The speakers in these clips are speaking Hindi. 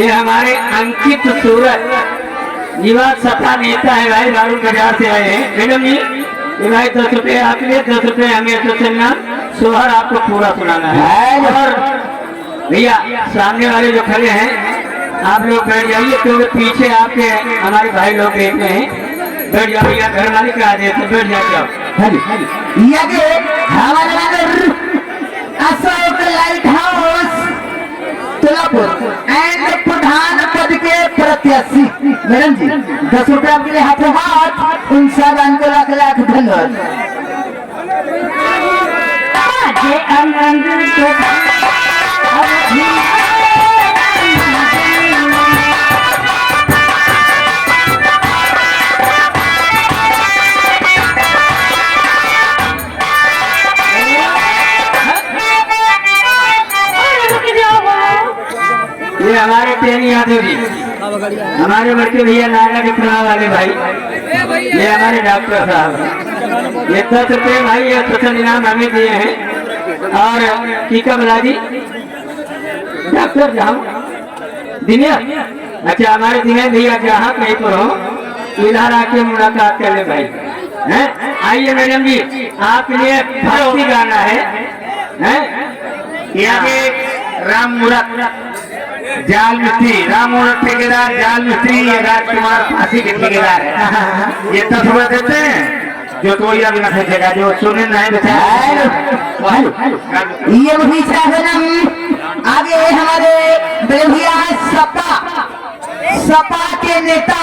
ये हमारे अंकित सूरज युवा सपा नेता है भाई, बारूद बाजार से आए हैं। मैडम जी ये भाई 10 रुपये आपके लिए, 10 रुपये हमें तो चलना, सोहर आपको पूरा सुनाना है। और भैया सामने वाले जो खड़े हैं आप लोग बैठ जाइए, क्योंकि पीछे आपके हमारे भाई लोग देख रहे हैं। बैठ जाओ भैया, घर मालिक आ जाए तो बैठ जाओ। Ashok lighthouse Tulapur and प्रधान पद के प्रत्याशी मैडम जी 10 रुपये आपके लिए हाथों हाथ, उन सब को लाख लाख धन्यवाद। ये हमारे तेनी यादव जी, हमारे बड़के भैया नागा के प्रभाव वाले भाई, ये हमारे डॉक्टर साहब, ये 10 रुपये भाई ये स्पेशल इनाम हमें दिए हैं। और टीका बला दी डॉक्टर जहाँ दिनिया, अच्छा हमारे दिने भैया जहाँ कहीं पर हो इधर आके मुलाकात कर ले भाई हैं। आइए मैडम जी आपके लिए भक्ति गाना है। यहाँ राम मुराद जाल मिस्त्री, राम मुराद ठेकेदार जाल मिस्त्री, ये राजकुमार फांसी के ठेकेदार है। ये 10 रुपये देते हैं जो तो यह बिना फेंकेगा, जो सुने नहीं बेचारा। ये वही आगे हमारे भैया सपा के नेता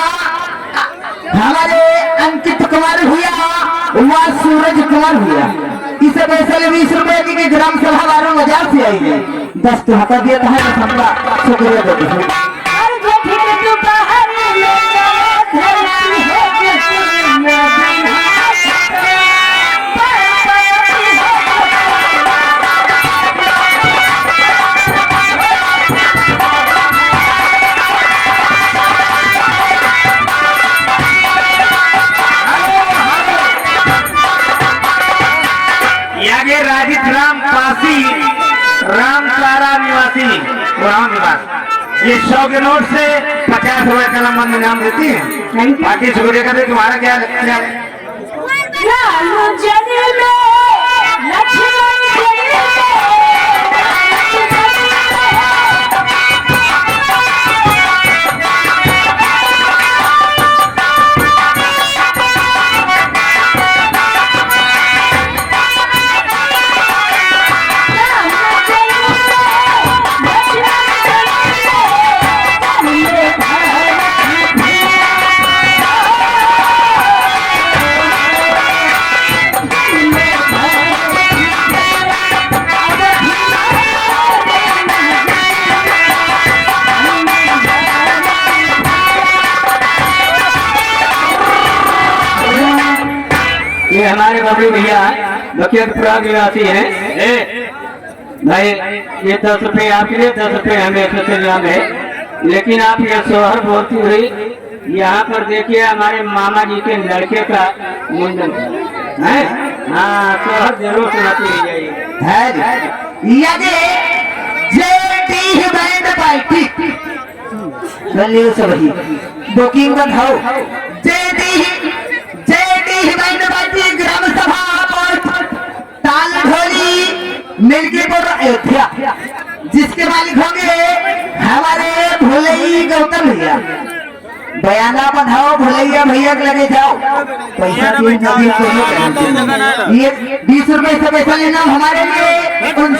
हमारे अंकित कुमार भैया व सूरज कुमार भैया, इस पैसे 20 रुपए की ग्राम सभा बारूद बाजार से आई है। 10 तो हटा दिया था, हमका शुक्रिया देते हैं। राम पासी राम तारा निवासी राम निवास, ये 100 के नोट से 50 रुपए का लंबा इनाम देती है। बाकी शुक्रिया करते तुम्हारा क्या ये हमारे बबलू भैया बखियतपुरा निवासी हैं भाई। ये 10 रुपये आपके लिए, 10 रुपये हमें स्पेशल इनाम है। लेकिन आप ये सोहर बोलती हुई यहाँ पर देखिए हमारे मामा जी के लड़के का मुंडन है। हाँ सोहर जरूर सुनाती रह जाइए। बुकिंग बढ़ाओ ग्राम सभा ताल ढोली मिल्कीपुर अयोध्या, जिसके मालिक होंगे हमारे भोलई गौतम भैया। बयाना बढ़ाओ भोलैया भैया के लगे जाओ, पैसा ये 20 रुपए से पैसा लेना हमारे लिए उन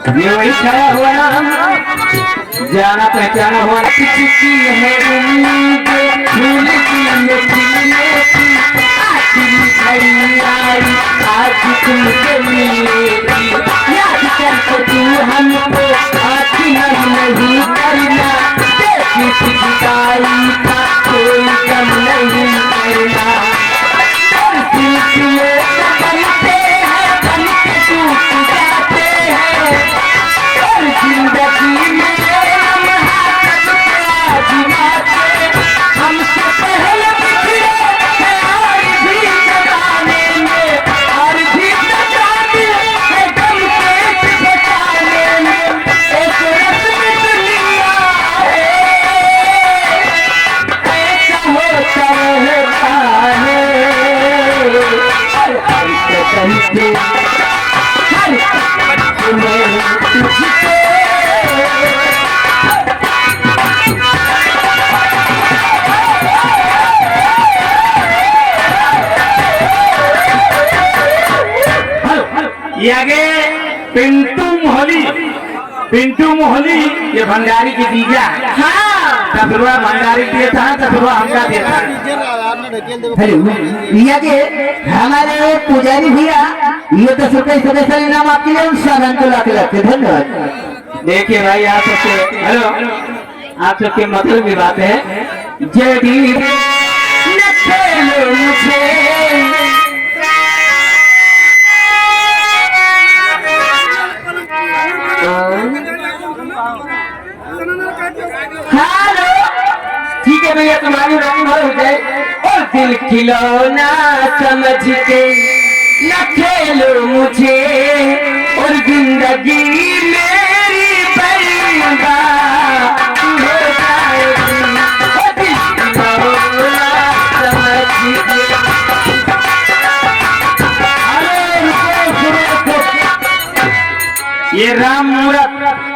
ये वही छाया हुआ नाम, जाना पहचाना हुआ। चुकी है उम्मीद फूल की खिलने की, आखिरी घड़ी आई आज तुमसे मिलेगी, याद करके तू हमको आखिर नहीं करना, देखी जुदाई का कोई गम नहीं करना। सिलसिले बनते हैं बन के टूट जाते हैं, और जिंदगी में हमसे पहले बिखरे थे और भी जगाने में, और भी जगाने के गम पेट बचाने में, एक रस्म दुनिया है, ऐसा होता रहता है। हर कदम पे हर कदम में तुझसे ये आगे पिंटू मोहली ये भंडारी की जीजा है। हाँ 10 रुपया भंडारी दिया था, 10 रुपया हमका दिया था। हेलो भैया के हमारे पुजारी भैया ये 10 रुपये स्पेशल इनाम आपके लिए उन सामान को लाके रखते, धन्यवाद। देखिए भाई आप सबके हेलो, आप सबके मतलब की बात है। जेडी न खेलो मुझे हेलो, ठीक है भैया तुम्हारी रंग भर हो जाए। और दिल खिलौना समझ के न खेलो मुझे, और जिंदगी मेरी बर्बाद हो जाएगी। और दिल खिलौना समझ के ये राम मूरत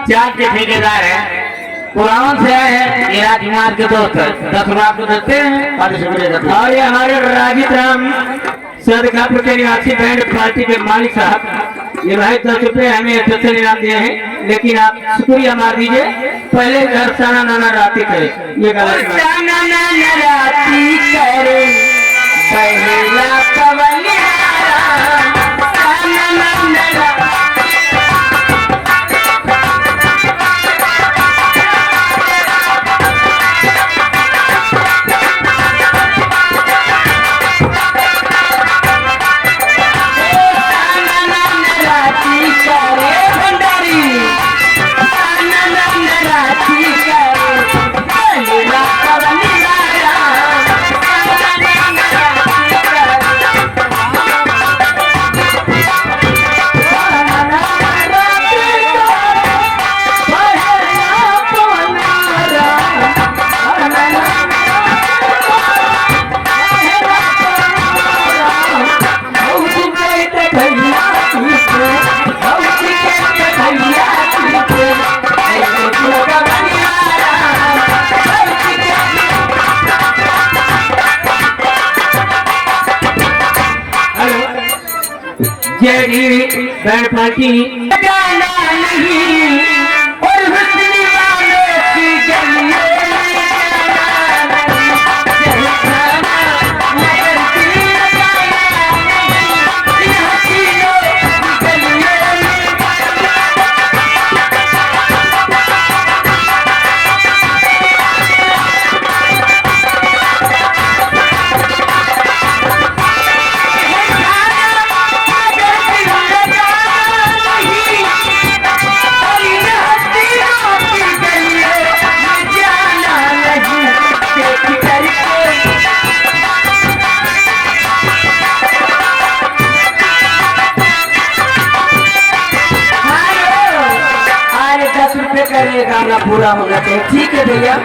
चार के ठेकेदार है, पुरावन से आए हैं। ये राजकुमार के दोस्त है, 10 रुपया आपको देते हैं, 5 रुपये देते हैं। और ये हमारे राजीव राम सदकापुर के निवासी बैंड पार्टी के मालिक साहब, ये भाई 10 रुपये हमें स्पेशल इनाम दिए हैं, लेकिन आप शुक्रिया मार दीजिए। पहले घर साना नाना राती करे, ये गलत बात। साना नाना राती करे बहेला कवलिया, साना नाना राती बैंड पार्टी गाना नहीं और हुस्न वालों की गलियों ये गाना पूरा होना चाहिए। ठीक है भैया,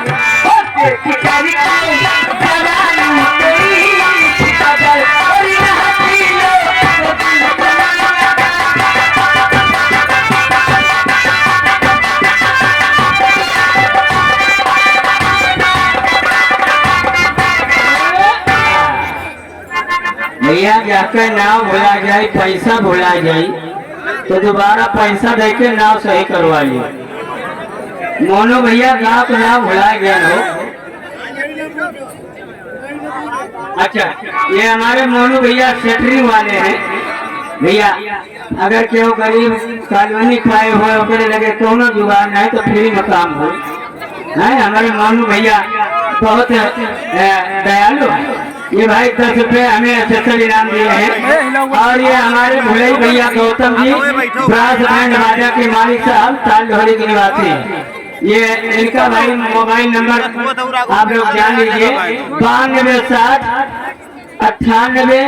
भैया जाकर नाम भुला जाए, पैसा भुला जाए, तो दोबारा पैसा देके नाव सही करवाइए। मोनू भैया गाँव का नाम भुला गया हो। अच्छा, ये हमारे मोनू भैया सेटरिंग वाले हैं भैया। अगर केहू गरीब कॉलोनी खाए हुए ओकरे लगे कोनो जुगाड़ नहीं तो फ्री में काम हो है। हमारे मोनू भैया बहुत दयालु है। ये भाई 10 रुपए हमें स्पेशल इनाम दिए हैं। और ये हमारे भुलई भैया गौतम जी ब्रास बैंड बाजा के मालिक साहब तालढोरी के निवासी हैं। ये इनका भाई मोबाइल नंबर आप लोग जान लीजिए 92 60 98